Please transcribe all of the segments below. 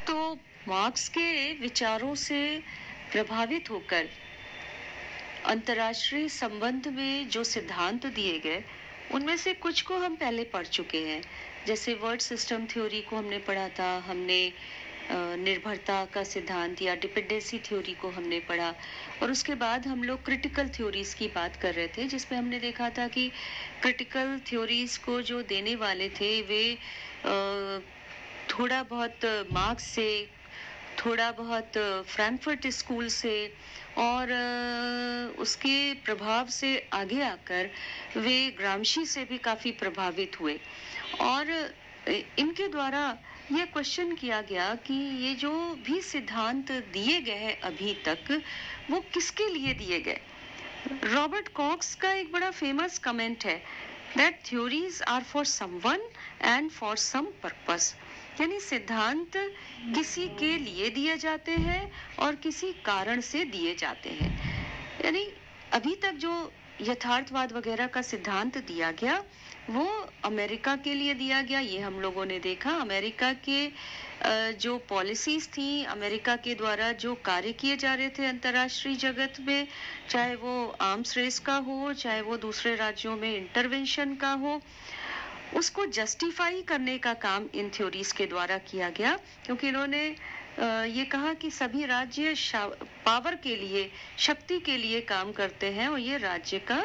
तो मार्क्स के विचारों से प्रभावित होकर अंतर्राष्ट्रीय संबंध में जो सिद्धांत दिए गए, उनमें से कुछ को हम पहले पढ़ चुके हैं। जैसे वर्ड सिस्टम थ्योरी को हमने पढ़ा था, हमने निर्भरता का सिद्धांत या डिपेंडेंसी थ्योरी को हमने पढ़ा, और उसके बाद हम लोग क्रिटिकल थ्योरीज की बात कर रहे थे, जिसमें हमने देखा था कि क्रिटिकल थ्योरीज को जो देने वाले थे वे थोड़ा बहुत मार्क्स से, थोड़ा बहुत फ्रैंकफर्ट स्कूल से और उसके प्रभाव से आगे आकर वे ग्रामशी से भी काफ़ी प्रभावित हुए। और इनके द्वारा यह क्वेश्चन किया गया कि ये जो भी सिद्धांत दिए गए हैं अभी तक, वो किसके लिए दिए गए। रॉबर्ट कॉक्स का एक बड़ा फेमस कमेंट है that theories are for someone and for some purpose, यानी सिद्धांत किसी के लिए दिए जाते हैं और किसी कारण से दिए जाते हैं। यानी अभी तक जो यथार्थवाद वगैरह का सिद्धांत दिया गया वो अमेरिका के लिए दिया गया, ये हम लोगों ने देखा। अमेरिका के जो पॉलिसीज थी, अमेरिका के द्वारा जो कार्य किए जा रहे थे अंतर्राष्ट्रीय जगत में, चाहे वो आर्म्स रेस का हो, चाहे वो दूसरे राज्यों में इंटरवेंशन का हो, उसको जस्टिफाई करने का काम इन थ्योरीज के द्वारा किया गया। क्योंकि इन्होंने ये कहा कि सभी राज्य पावर के लिए, शक्ति के लिए काम करते हैं और ये राज्य का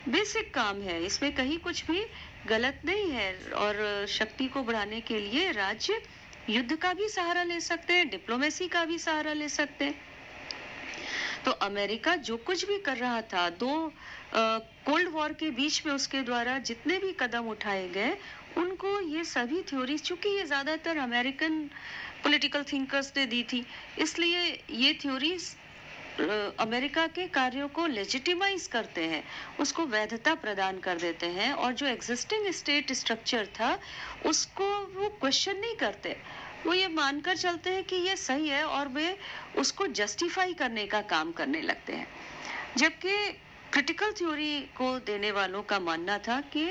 बेसिक काम है, इसमें कहीं कुछ भी गलत नहीं है। और शक्ति को बढ़ाने के लिए राज्य युद्ध का भी सहारा ले सकते हैं, डिप्लोमेसी का भी सहारा ले सकते हैं। तो अमेरिका जो कुछ भी कर रहा था, दो कोल्ड वॉर के बीच में उसके द्वारा जितने भी कदम उठाए गए, उनको ये सभी थ्योरीज, चूंकि ये ज्यादातर अमेरिकन पॉलिटिकल थिंकर्स ने दी थी, इसलिए ये थ्योरीज अमेरिका के कार्यों को लेजिटिमाइज करते हैं, उसको वैधता प्रदान कर देते हैं, और जो एग्जिस्टिंग स्टेट स्ट्रक्चर था उसको वो क्वेश्चन नहीं करते, वो ये मानकर चलते हैं कि ये सही है और वे उसको जस्टिफाई करने का काम करने लगते हैं। जबकि क्रिटिकल थ्योरी को देने वालों का मानना था कि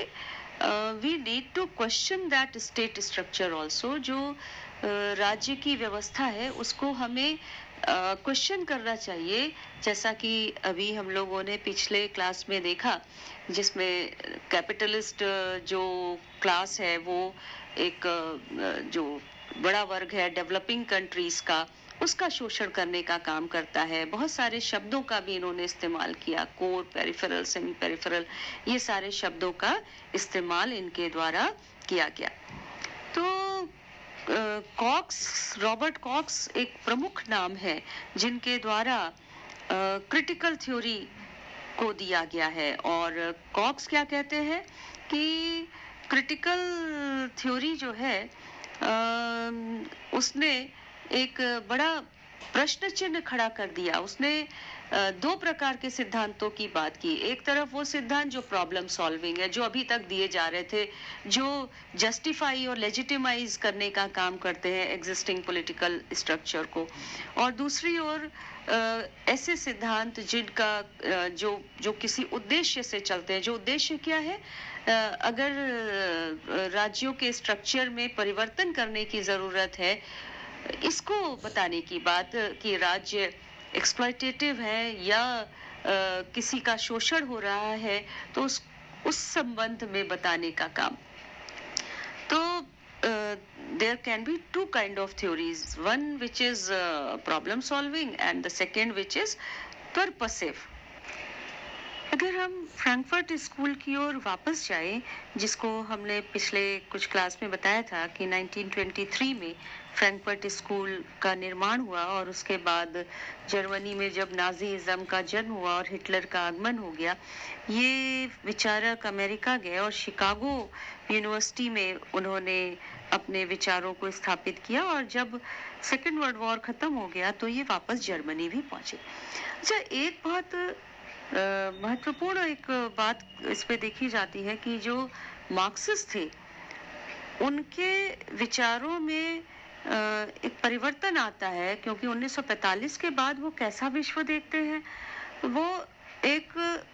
we need to question that state structure also, जो राज्य की व्यवस्था है उसको हमें क्वेश्चन करना चाहिए। जैसा कि अभी हम लोगों ने पिछले क्लास में देखा, जिसमें कैपिटलिस्ट जो क्लास है वो एक जो बड़ा वर्ग है डेवलपिंग कंट्रीज का, उसका शोषण करने का काम करता है। बहुत सारे शब्दों का भी इन्होंने इस्तेमाल किया, कोर, पेरिफेरल, सेमी पेरिफेरल, ये सारे शब्दों का इस्तेमाल इनके द्वारा किया गया। तो कॉक्स, रॉबर्ट कॉक्स एक प्रमुख नाम है जिनके द्वारा क्रिटिकल थ्योरी को दिया गया है। और कॉक्स क्या कहते हैं कि क्रिटिकल थ्योरी जो है उसने एक बड़ा प्रश्न चिन्ह खड़ा कर दिया। उसने दो प्रकार के सिद्धांतों की बात की। एक तरफ वो सिद्धांत जो प्रॉब्लम सॉल्विंग है, जो अभी तक दिए जा रहे थे, जो जस्टिफाई और लेजिटिमाइज करने का काम करते हैं एग्जिस्टिंग पॉलिटिकल स्ट्रक्चर को, और दूसरी ओर ऐसे सिद्धांत जिनका जो जो किसी उद्देश्य से चलते हैं। जो उद्देश्य क्या है, अगर राज्यों के स्ट्रक्चर में परिवर्तन करने की जरूरत है, इसको बताने की बात कि राज्य एक्सप्लॉयटेटिव है या किसी का शोषण हो रहा है, तो उस संबंध में बताने का काम। तो there can be two kind of theories, one which is problem solving and the second which is purposive. अगर हम फ्रैंकफर्ट स्कूल की ओर वापस जाएं, जिसको हमने पिछले कुछ क्लास में बताया था कि 1923 में फ्रैंकफर्ट स्कूल का निर्माण हुआ, और उसके बाद जर्मनी में जब नाजीइज्म का जन्म हुआ और हिटलर का आगमन हो गया, ये विचारक अमेरिका गए और शिकागो यूनिवर्सिटी में उन्होंने अपने विचारों को स्थापित किया। और जब सेकेंड वर्ल्ड वॉर खत्म हो गया तो ये वापस जर्मनी भी पहुंचे। अच्छा, एक बहुत महत्वपूर्ण एक बात इस पे देखी जाती है कि जो मार्क्सिस्ट थे, उनके विचारों में एक परिवर्तन आता है, क्योंकि 1945 के बाद वो कैसा विश्व देखते हैं, वो एक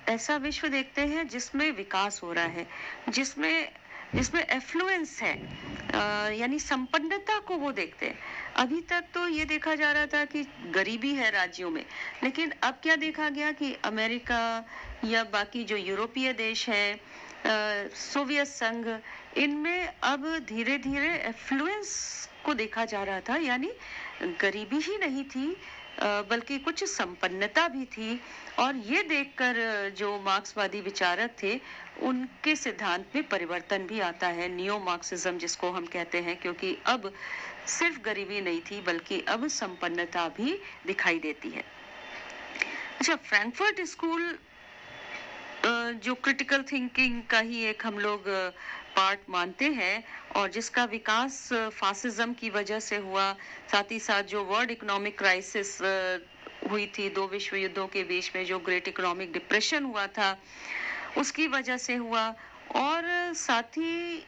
ऐसा विश्व देखते हैं जिसमें विकास हो रहा है, जिसमें जिसमें एफ्लुएंस है, यानी संपन्नता को वो देखते हैं। अभी तक तो ये देखा जा रहा था कि गरीबी है राज्यों में, लेकिन अब क्या देखा गया कि अमेरिका या बाकी जो यूरोपीय देश हैं, सोवियत संघ, इनमें अब धीरे-धीरे एफ्लुएंस को देखा जा रहा था, यानी गरीबी ही नहीं थी, बल्कि कुछ संपन्नता भी थी। और ये देखकर जो मार्क्सवादी विचारक थे, उनके सिद्धांत में परिवर्तन भी आता है, नियो मार्क्सिज्म जिसको हम कहते हैं, क्योंकि अब सिर्फ गरीबी नहीं थी बल्कि अब संपन्नता भी दिखाई देती है। अच्छा, फ्रैंकफर्ट स्कूल जो क्रिटिकल थिंकिंग का ही एक हम लोग पार्ट मानते हैं, और जिसका विकास फासिज्म की वजह से हुआ, साथ ही साथ जो वर्ल्ड इकोनॉमिक क्राइसिस हुई थी, दो विश्व युद्धों के बीच में जो ग्रेट इकोनॉमिक डिप्रेशन हुआ था, उसकी वजह से हुआ। और साथ ही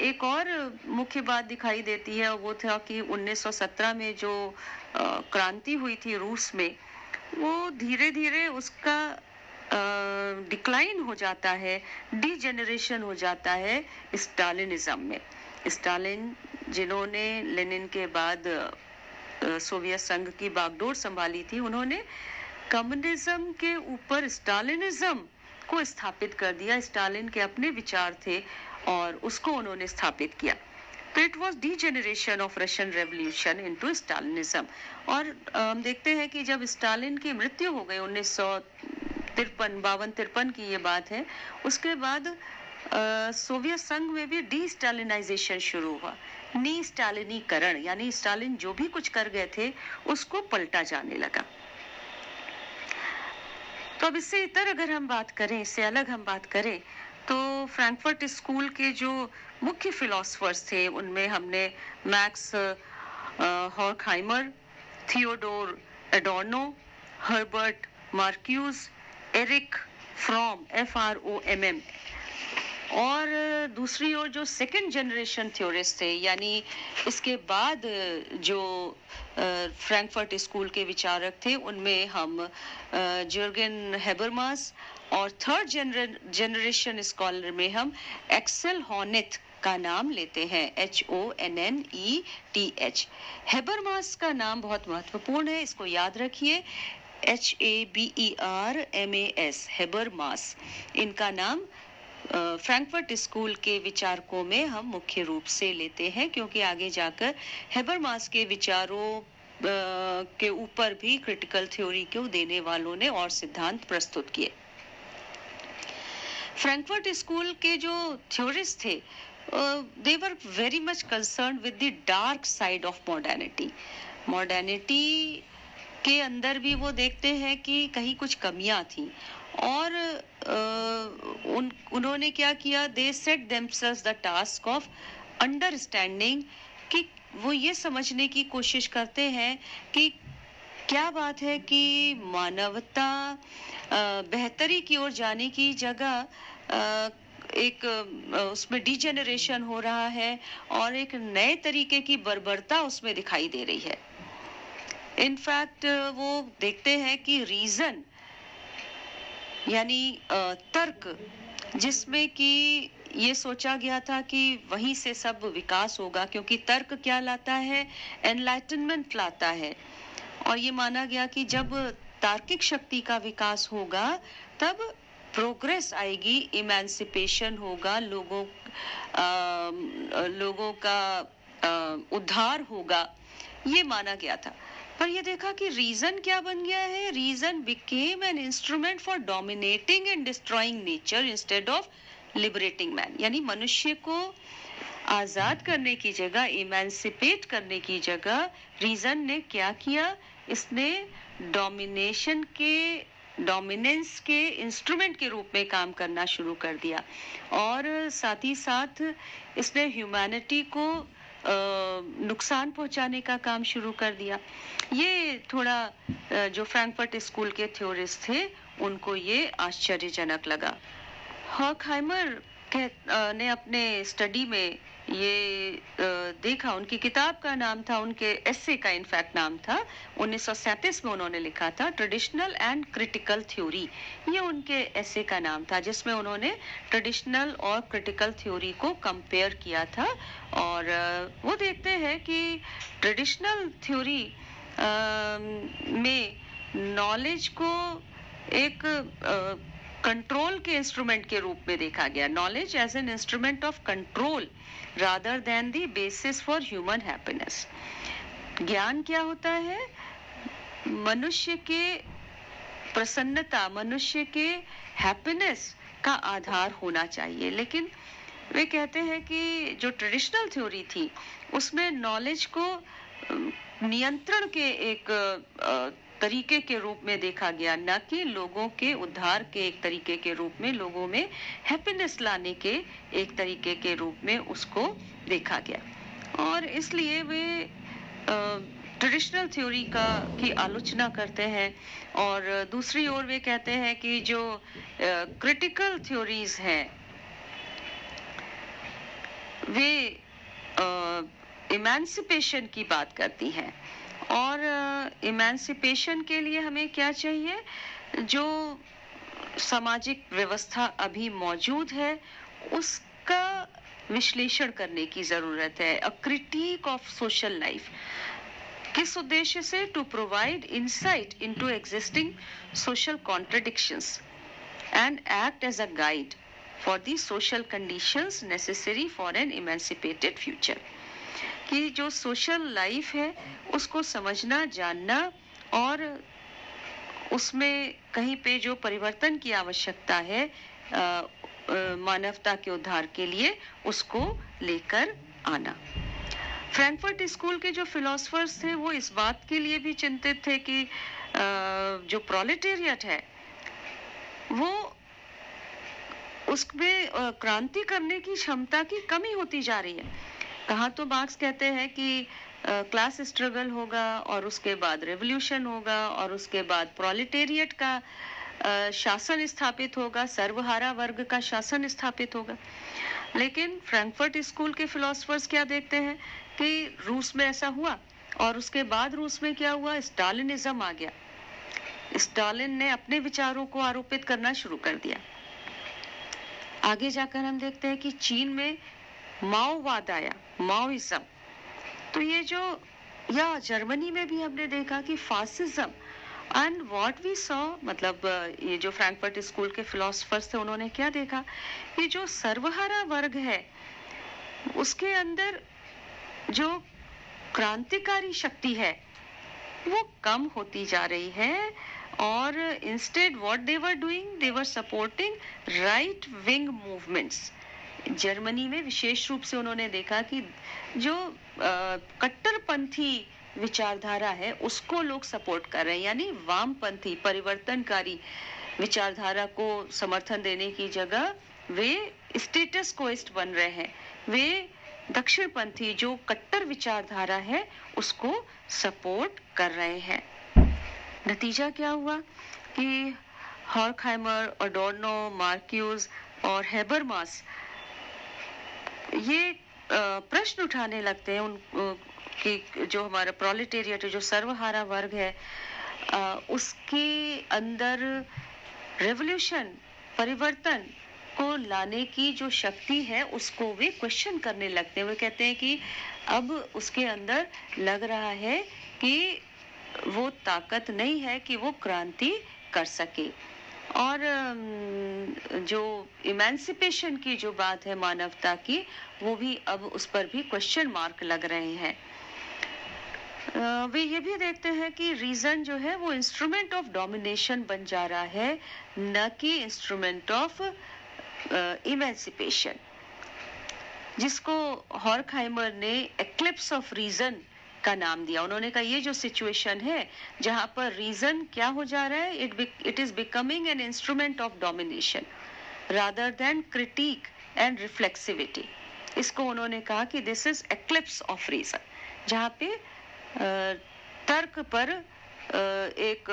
एक और मुख्य बात दिखाई देती है, वो था कि 1917 में जो क्रांति हुई थी रूस में, वो धीरे-धीरे उसका डिक्लाइन हो जाता है, डीजेनरेशन हो जाता है स्टालिनिज्म में। स्टालिन, जिन्होंने लेनिन के बाद सोवियत संघ की बागडोर संभाली थी, उन्होंने कम्युनिज्म के ऊपर स्टालिनिज्म को स्थापित कर दिया। स्टालिन के अपने विचार थे और उसको उन्होंने स्थापित किया। तो it was degeneration of Russian revolution into Stalinism. और हम देखते हैं कि जब स्टालिन की मृत्यु हो गई 1953 की ये बात है, उसके बाद सोवियत संघ में भी डी स्टालिनाइजेशन शुरू हुआ, नी स्टालिनीकरण, यानी स्टालिन जो भी कुछ कर गए थे उसको पलटा जाने लगा। तो अब इससे इतर अगर हम बात करें, इससे अलग हम बात करें, तो फ्रैंकफर्ट स्कूल के जो मुख्य फिलोसफर्स थे, उनमें हमने Max Horkheimer, Theodor Adorno, Herbert Marcuse, Erich Fromm, FROMM, और दूसरी ओर जो सेकंड जनरेशन थ्योरिस्ट थे, यानी इसके बाद जो फ्रैंकफर्ट स्कूल के विचारक थे, उनमें हम जर्गन हेबरमास, और थर्ड जनरेशन स्कॉलर में हम एक्सेल हॉनेथ का नाम लेते हैं, HONNETH। हेबरमास का नाम बहुत महत्वपूर्ण है, इसको याद रखिए, HABERMAS, हेबरमास। इनका नाम फ्रैंकफर्ट स्कूल के विचारकों में हम मुख्य रूप से लेते हैं, क्योंकि आगे जाकर हेबरमास के विचारों के ऊपर भी क्रिटिकल थ्योरी को देने वालों ने और सिद्धांत प्रस्तुत किए। फ्रैंकफर्ट स्कूल के जो थ्योरिस्ट थे, they were very much concerned with the dark side of modernity। Modernity के अंदर भी वो देखते हैं कि कहीं कुछ कमियां थी, और उन्होंने क्या किया, they set themselves the task of understanding, कि वो ये समझने की कोशिश करते हैं कि क्या बात है कि मानवता बेहतरी की ओर जाने की जगह एक उसमें डिजेनरेशन हो रहा है, और एक नए तरीके की बर्बरता उसमें दिखाई दे रही है। इनफैक्ट वो देखते हैं कि रीजन, यानी तर्क, जिसमें कि ये सोचा गया था कि वहीं से सब विकास होगा, क्योंकि तर्क क्या लाता है, एनलाइटनमेंट लाता है। और ये माना गया कि जब तार्किक शक्ति का विकास होगा तब प्रोग्रेस आएगी, इमेंसिपेशन होगा, लोगों का उद्धार होगा, ये माना गया था। पर ये देखा कि रीजन क्या बन गया है, reason became an instrument for dominating and destroying nature instead of liberating man. यानी मनुष्य को आजाद करने की जगह, इमेंसिपेट करने की जगह, रीजन ने क्या किया, इसने डोमिनेंस के इंस्ट्रूमेंट के रूप में काम करना शुरू कर दिया, और साथ ही साथ इसने ह्यूमैनिटी को नुकसान पहुंचाने का काम शुरू कर दिया। ये थोड़ा जो फ्रैंकफर्ट स्कूल के थ्योरिस्ट थे, उनको ये आश्चर्यजनक लगा। हॉर्खहाइमर ने अपने स्टडी में ये देखा, उनकी किताब का नाम था, उनके एस्से का इनफैक्ट नाम था, 1937 में उन्होंने लिखा था ट्रेडिशनल एंड क्रिटिकल थ्योरी। ये उनके एस्से का नाम था जिसमें उन्होंने ट्रेडिशनल और क्रिटिकल थ्योरी को कंपेयर किया था। और वो देखते हैं कि ट्रेडिशनल थ्योरी में नॉलेज को एक कंट्रोल के इंस्ट्रूमेंट के रूप में देखा गया, knowledge as an instrument of control rather than the basis for human happiness. ज्ञान क्या होता है? मनुष्य के प्रसन्नता, मनुष्य के हैप्पीनेस का आधार होना चाहिए। लेकिन वे कहते हैं कि जो ट्रेडिशनल थ्योरी थी उसमें नॉलेज को नियंत्रण के एक तरीके के रूप में देखा गया, न कि लोगों के उद्धार के एक तरीके के रूप में, लोगों में हैप्पीनेस लाने के एक तरीके के रूप में उसको देखा गया। और इसलिए वे ट्रेडिशनल थ्योरी की आलोचना करते हैं। और दूसरी ओर वे कहते हैं कि जो क्रिटिकल थ्योरीज हैं वे इमेंसिपेशन की बात करती हैं। और इमेंसिपेशन के लिए हमें क्या चाहिए? जो सामाजिक व्यवस्था अभी मौजूद है उसका विश्लेषण करने की जरूरत है। A critique of social life, किस उद्देश्य से? To provide insight into existing social contradictions and act as a guide for the social conditions necessary for an emancipated future. कि जो सोशल लाइफ है उसको समझना, जानना और उसमें कहीं पे जो परिवर्तन की आवश्यकता है मानवता के उद्धार के लिए, उसको लेकर आना। फ्रैंकफर्ट स्कूल के जो फिलोसफर्स थे वो इस बात के लिए भी चिंतित थे कि जो प्रोलेटेरिएट है वो उसमें क्रांति करने की क्षमता की कमी होती जा रही है। कहाँ तो मार्क्स कहते हैं कि क्लास स्ट्रगल होगा और उसके बाद रेवोल्यूशन होगा और उसके बाद प्रोलेटेरिएट का शासन स्थापित होगा, सर्वहारा वर्ग का शासन स्थापित होगा। लेकिन फ्रैंकफर्ट स्कूल के फिलोसफर्स क्या देखते हैं कि रूस में ऐसा हुआ और उसके बाद रूस में क्या हुआ? स्टालिनिज्म आ गया। स्टालिन ने अपने विचारों को आरोपित करना शुरू कर दिया। आगे जाकर हम देखते हैं कि चीन में माओवाद आया, माओइज्म। तो ये जो, या जर्मनी में भी हमने देखा कि fascism. And what we saw, मतलब ये जो फ्रैंकफर्ट स्कूल के फिलोसफर्स थे उन्होंने क्या देखा कि जो सर्वहारा वर्ग है उसके अंदर जो क्रांतिकारी शक्ति है वो कम होती जा रही है। और instead what they were doing, they were supporting right wing movements. Germany में विशेष रूप से उन्होंने देखा कि जो कट्टरपंथी विचारधारा है उसको लोग सपोर्ट कर रहे हैं, यानी वामपंथी परिवर्तनकारी विचारधारा को समर्थन देने की जगह वे स्टेटस कोइस्ट बन रहे हैं। वे दक्षिणपंथी जो कट्टर विचारधारा है उसको सपोर्ट कर रहे हैं। नतीजा क्या हुआ कि हॉर्खहाइमर, अडोर्नो, मार्क्यूज और हेबरमास ये प्रश्न उठाने लगते हैं उन कि जो हमारा प्रोलेटेरिएट, जो सर्वहारा वर्ग है, उसके अंदर रेवोल्यूशन, परिवर्तन को लाने की जो शक्ति है उसको वे क्वेश्चन करने लगते हैं। वे कहते हैं कि अब उसके अंदर लग रहा है कि वो ताकत नहीं है कि वो क्रांति कर सके। और जो इमेंसिपेशन की जो बात है मानवता की, वो भी अब उस पर भी क्वेश्चन मार्क लग रहे हैं। वे ये भी देखते हैं कि रीजन जो है वो इंस्ट्रूमेंट ऑफ डोमिनेशन बन जा रहा है, न कि इंस्ट्रूमेंट ऑफ इमेंसिपेशन, जिसको हॉर्खहाइमर ने एक्लिप्स ऑफ रीजन का नाम दिया। उन्होंने कहा ये जो सिचुएशन है जहां पर रीजन क्या हो जा रहा है, it is becoming an instrument of domination rather than critique and reflexivity. इसको उन्होंने कहा कि this is eclipse of reason, जहां पे तर्क पर एक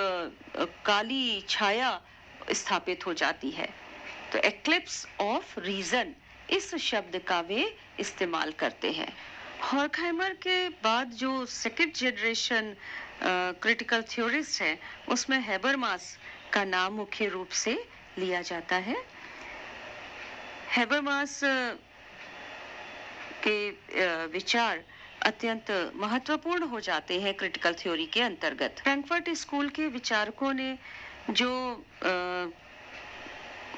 काली छाया स्थापित हो जाती है। तो एक्लिप्स ऑफ रीजन इस शब्द का वे इस्तेमाल करते हैं। हॉर्खहाइमर के बाद जो सेकंड जनरेशन क्रिटिकल थ्योरिस्ट है, उसमें हेबरमास का नाम मुख्य रूप से लिया जाता है। हेबरमास के विचार अत्यंत महत्वपूर्ण हो जाते हैं क्रिटिकल थ्योरी के अंतर्गत। फ्रैंकफर्ट स्कूल के विचारकों ने जो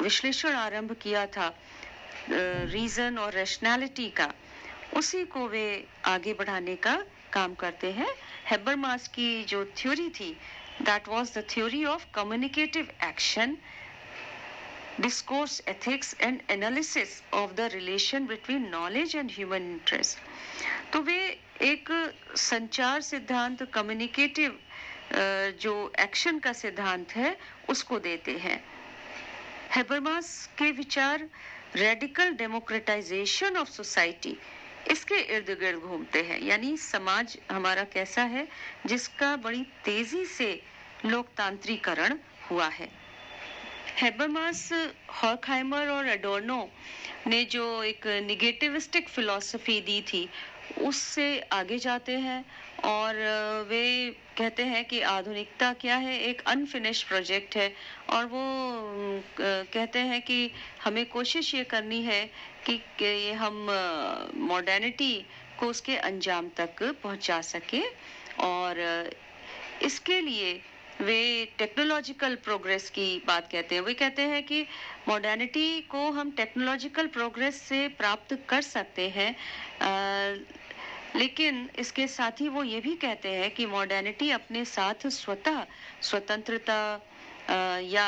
विश्लेषण आरंभ किया था रीजन और रैशनैलिटी का, उसी को वे आगे बढ़ाने का काम करते हैं। हेबरमास की जो थ्योरी थी, that was the theory of communicative action, discourse ethics and analysis of the relation between knowledge and human interest। तो वे एक संचार सिद्धांत, कम्युनिकेटिव जो एक्शन का सिद्धांत है, उसको देते हैं। हेबरमास के विचार रेडिकल डेमोक्रेटाइजेशन ऑफ सोसाइटी, इसके इर्द गिर्द घूमते हैं, यानी समाज हमारा कैसा है जिसका बड़ी तेजी से लोकतांत्रिकरण हुआ है। हेबरमास, हॉर्खहाइमर और एडोर्नो ने जो एक निगेटिविस्टिक फिलॉसफी दी थी, उससे आगे जाते हैं और वे कहते हैं कि आधुनिकता क्या है, एक अनफिनिश्ड प्रोजेक्ट है, और वो कहते हैं कि हमें कोशिश ये करनी है कि ये हम मॉडर्निटी को उसके अंजाम तक पहुंचा सके। और इसके लिए वे टेक्नोलॉजिकल प्रोग्रेस की बात कहते हैं। वे कहते हैं कि मॉडर्निटी को हम टेक्नोलॉजिकल प्रोग्रेस से प्राप्त कर सकते हैं, लेकिन इसके साथ ही वो ये भी कहते हैं कि मॉडर्निटी अपने साथ स्वतः स्वतंत्रता या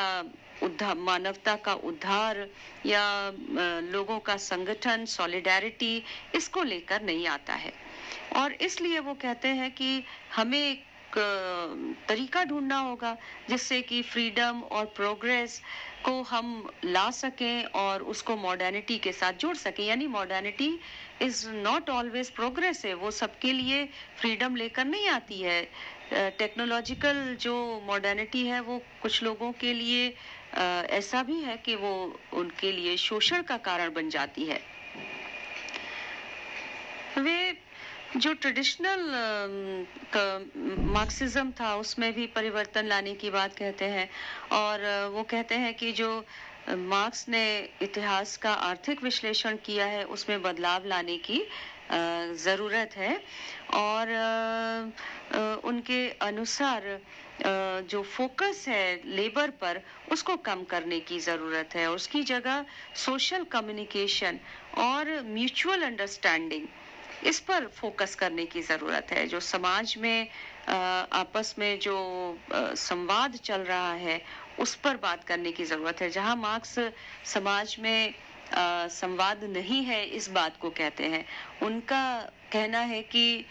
मानवता का उद्धार या लोगों का संगठन, सॉलिडारिटी, इसको लेकर नहीं आता है। और इसलिए वो कहते हैं कि हमें तरीका ढूंढना होगा जिससे कि फ्रीडम और प्रोग्रेस को हम ला सकें और उसको मॉडर्निटी के साथ जोड़ सकें। यानी modernity is not always progress है, वो सबके लिए फ्रीडम लेकर नहीं आती है। टेक्नोलॉजिकल जो मॉडर्निटी है वो कुछ लोगों के लिए ऐसा भी है कि वो उनके लिए शोषण का कारण बन जाती है। वे जो ट्रेडिशनल मार्क्सिज्म था, उसमें भी परिवर्तन लाने की बात कहते हैं, और वो कहते हैं कि जो मार्क्स ने इतिहास का आर्थिक विश्लेषण किया है, उसमें बदलाव लाने की ज़रूरत है। और उनके अनुसार जो फोकस है लेबर पर, उसको कम करने की ज़रूरत है, उसकी जगह सोशल कम्युनिकेशन और म्यूचुअल अंडरस्टैंडिंग, इस पर फोकस करने की ज़रूरत है। जो समाज में आपस में जो संवाद चल रहा है, उस पर बात करने की ज़रूरत है। जहां मार्क्स समाज में संवाद नहीं है, इस बात को कहते हैं। उनका कहना है कि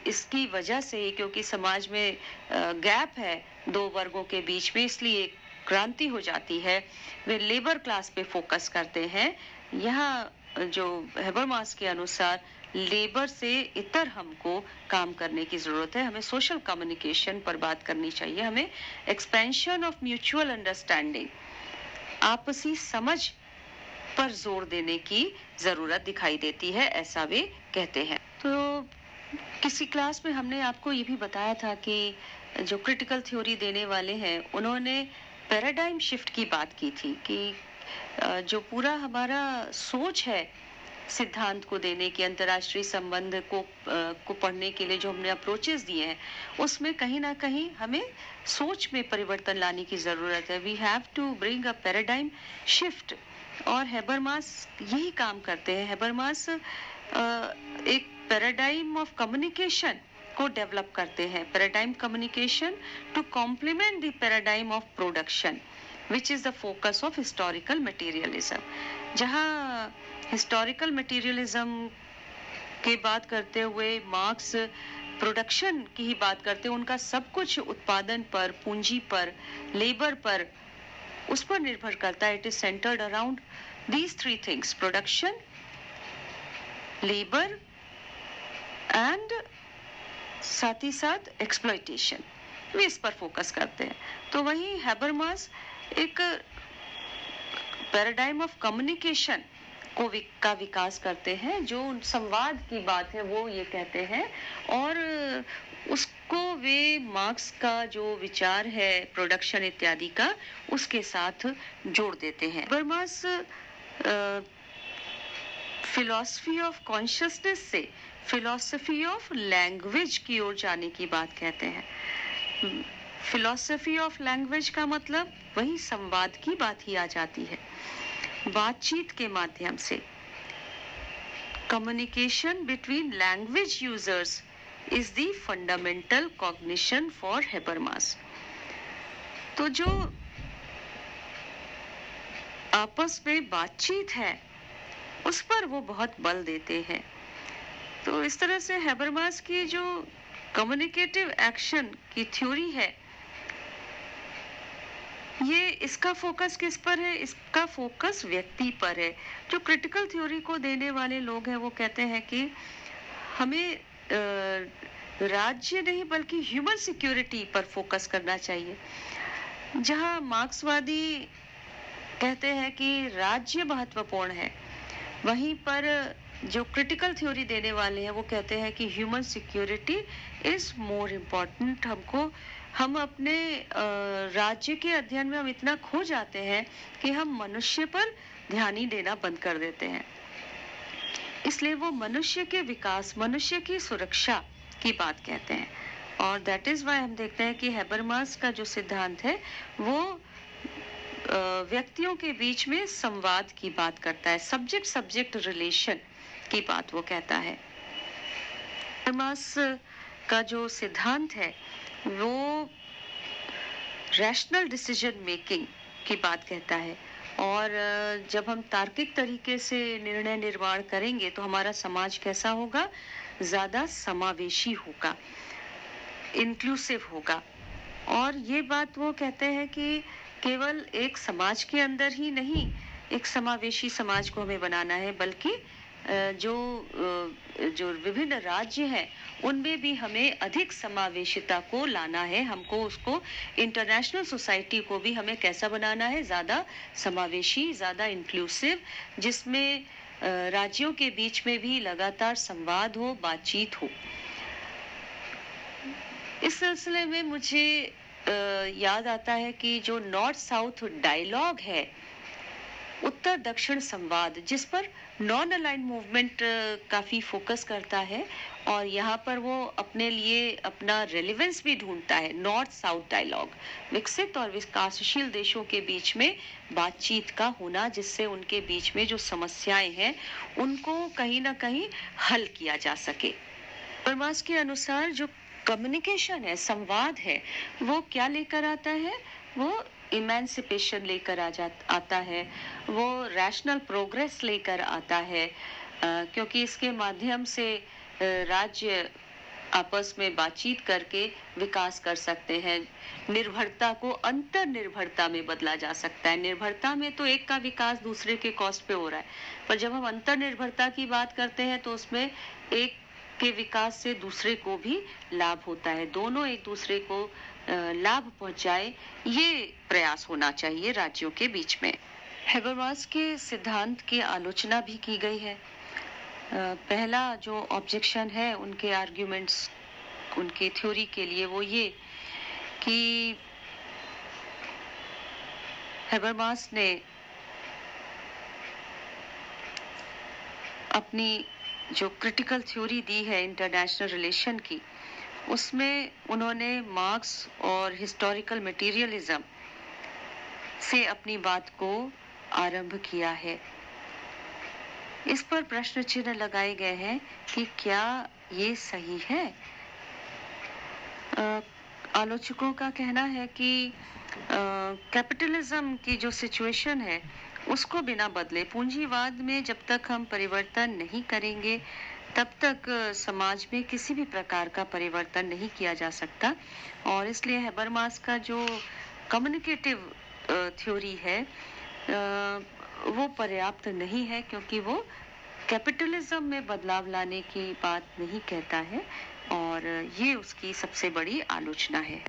इसकी वजह से, क्योंकि समाज में गैप है दो वर्गों के बीच में, इसलिए क्रांति हो जाती है। वे लेबर क्लास पे फोकस करते हैं। यहाँ जो हेबरमास के अनुसार लेबर से इतर हमको काम करने की जरूरत है, हमें सोशल कम्युनिकेशन पर बात करनी चाहिए, हमें एक्सपेंशन ऑफ म्यूचुअल अंडरस्टैंडिंग, आपसी समझ पर जोर देने की जरूरत दिखाई देती है, ऐसा वे कहते हैं। तो किसी क्लास में हमने आपको ये भी बताया था कि जो क्रिटिकल थ्योरी देने वाले हैं, उन्होंने पैराडाइम शिफ्ट की बात की थी कि जो पूरा हमारा सोच है सिद्धांत को देने की, अंतर्राष्ट्रीय संबंध को पढ़ने के लिए जो हमने अप्रोचेस दिए हैं, उसमें कहीं ना कहीं हमें सोच में परिवर्तन लाने की जरूरत है। We have to bring a paradigm shift, और हेबरमास यही काम करते हैं। हेबरमास एक पैराडाइम ऑफ कम्युनिकेशन को डेवलप करते हैं, paradigm communication to complement the paradigm of production, which is the focus of historical materialism. जहां हिस्टोरिकल मटेरियलिज्म की बात करते हुए मार्क्स प्रोडक्शन की ही बात करते हैं, उनका सब कुछ उत्पादन पर, पूंजी पर, लेबर पर, उस पर निर्भर करता है। It is centred around these three things, production, labour and साथ ही साथ एक्सप्लॉयटेशन, वे इस पर फोकस करते हैं। तो वहीं हेबरमास एक पैराडाइम ऑफ कम्युनिकेशन का विकास करते हैं, जो संवाद की बात है वो ये कहते हैं, और उसको वे मार्क्स का जो विचार है प्रोडक्शन इत्यादि का उसके साथ जोड़ देते हैं। हबरमास फिलॉसफी ऑफ कॉन्शियसनेस से फिलॉसफी ऑफ लैंग्वेज की ओर जाने की बात कहते हैं। फिलॉसफी ऑफ लैंग्वेज का मतलब वही संवाद की बात ही आ जाती है। बातचीत के माध्यम से communication between language users is the fundamental cognition for Habermas. तो जो आपस में बातचीत है उस पर वो बहुत बल देते हैं। तो इस तरह से हेबरमास की जो कम्युनिकेटिव एक्शन की थ्योरी है, ये इसका फोकस किस पर है? इसका फोकस व्यक्ति पर है। जो क्रिटिकल थ्योरी को देने वाले लोग हैं वो कहते हैं कि हमें राज्य नहीं बल्कि ह्यूमन सिक्योरिटी पर फोकस करना चाहिए। जहां मार्क्सवादी कहते हैं कि राज्य महत्वपूर्ण है, वहीं पर जो क्रिटिकल थ्योरी देने वाले हैं वो कहते हैं कि human security is more important. हम अपने राज्य के अध्ययन में हम इतना खो जाते हैं कि हम मनुष्य पर ध्यान ही देना बंद कर देते हैं। इसलिए वो मनुष्य के विकास, मनुष्य की सुरक्षा की बात कहते हैं। और दैट इज वाई हम देखते हैं कि हेबरमास का जो सिद्धांत है वो व्यक्तियों के बीच में संवाद की बात करता है, सब्जेक्ट सब्जेक्ट रिलेशन की बात वो कहता है। हेबरमास का जो सिद्धांत है वो रैशनल डिसीजन मेकिंग की बात कहता है, और जब हम तार्किक तरीके से निर्णय निर्माण करेंगे तो हमारा समाज कैसा होगा? ज्यादा समावेशी होगा, इंक्लूसिव होगा। और ये बात वो कहते हैं कि केवल एक समाज के अंदर ही नहीं एक समावेशी समाज को हमें बनाना है, बल्कि जो विभिन्न राज्य हैं उनमें भी हमें अधिक समावेशिता को लाना है। हमको उसको इंटरनेशनल सोसाइटी को भी हमें कैसा बनाना है? ज्यादा समावेशी, ज्यादा इंक्लूसिव, जिसमें राज्यों के बीच में भी लगातार संवाद हो, बातचीत हो। इस सिलसिले में मुझे याद आता है कि जो नॉर्थ साउथ डायलॉग है, उत्तर दक्षिण संवाद, जिस पर नॉन अलाइंड मूवमेंट काफी फोकस करता है, और यहाँ पर वो अपने लिए अपना रेलेवेंस भी ढूंढता है। नॉर्थ साउथ डायलॉग, विकसित और विकासशील देशों के बीच में बातचीत का होना, जिससे उनके बीच में जो समस्याएं हैं उनको कहीं ना कहीं हल किया जा सके। हेबरमास के अनुसार जो कम्युनिकेशन है, संवाद है, वो क्या लेकर आता है? वो इमेंसिपेशन लेकर आता है, वो रैशनल प्रोग्रेस लेकर आता है, क्योंकि इसके माध्यम से राज्य आपस में बातचीत करके विकास कर सकते हैं। निर्भरता को अंतर निर्भरता में बदला जा सकता है। निर्भरता में तो एक का विकास दूसरे के कॉस्ट पे हो रहा है, पर जब हम अंतर निर्भरता की बात करते हैं तो उसमें एक के विकास से दूसरे को भी लाभ होता है। दोनों एक दूसरे को लाभ पहुंचाए, ये प्रयास होना चाहिए राज्यों के बीच में। हेबरमास के सिद्धांत की आलोचना भी की गई है। पहला जो ऑब्जेक्शन है उनके आर्ग्यूमेंट्स, उनकी थ्योरी के लिए, वो ये कि हेबरमास ने अपनी जो क्रिटिकल थ्योरी दी है इंटरनेशनल रिलेशन की, उसमें उन्होंने मार्क्स और हिस्टोरिकल मटेरियलिज्म से अपनी बात को आरंभ किया है। इस पर प्रश्न चिन्ह लगाए गए हैं कि क्या ये सही है? आलोचकों का कहना है कि कैपिटलिज्म की जो सिचुएशन है उसको बिना बदले, पूंजीवाद में जब तक हम परिवर्तन नहीं करेंगे तब तक समाज में किसी भी प्रकार का परिवर्तन नहीं किया जा सकता। और इसलिए हेबरमास का जो कम्युनिकेटिव थ्योरी है वो पर्याप्त नहीं है, क्योंकि वो कैपिटलिज्म में बदलाव लाने की बात नहीं कहता है, और ये उसकी सबसे बड़ी आलोचना है।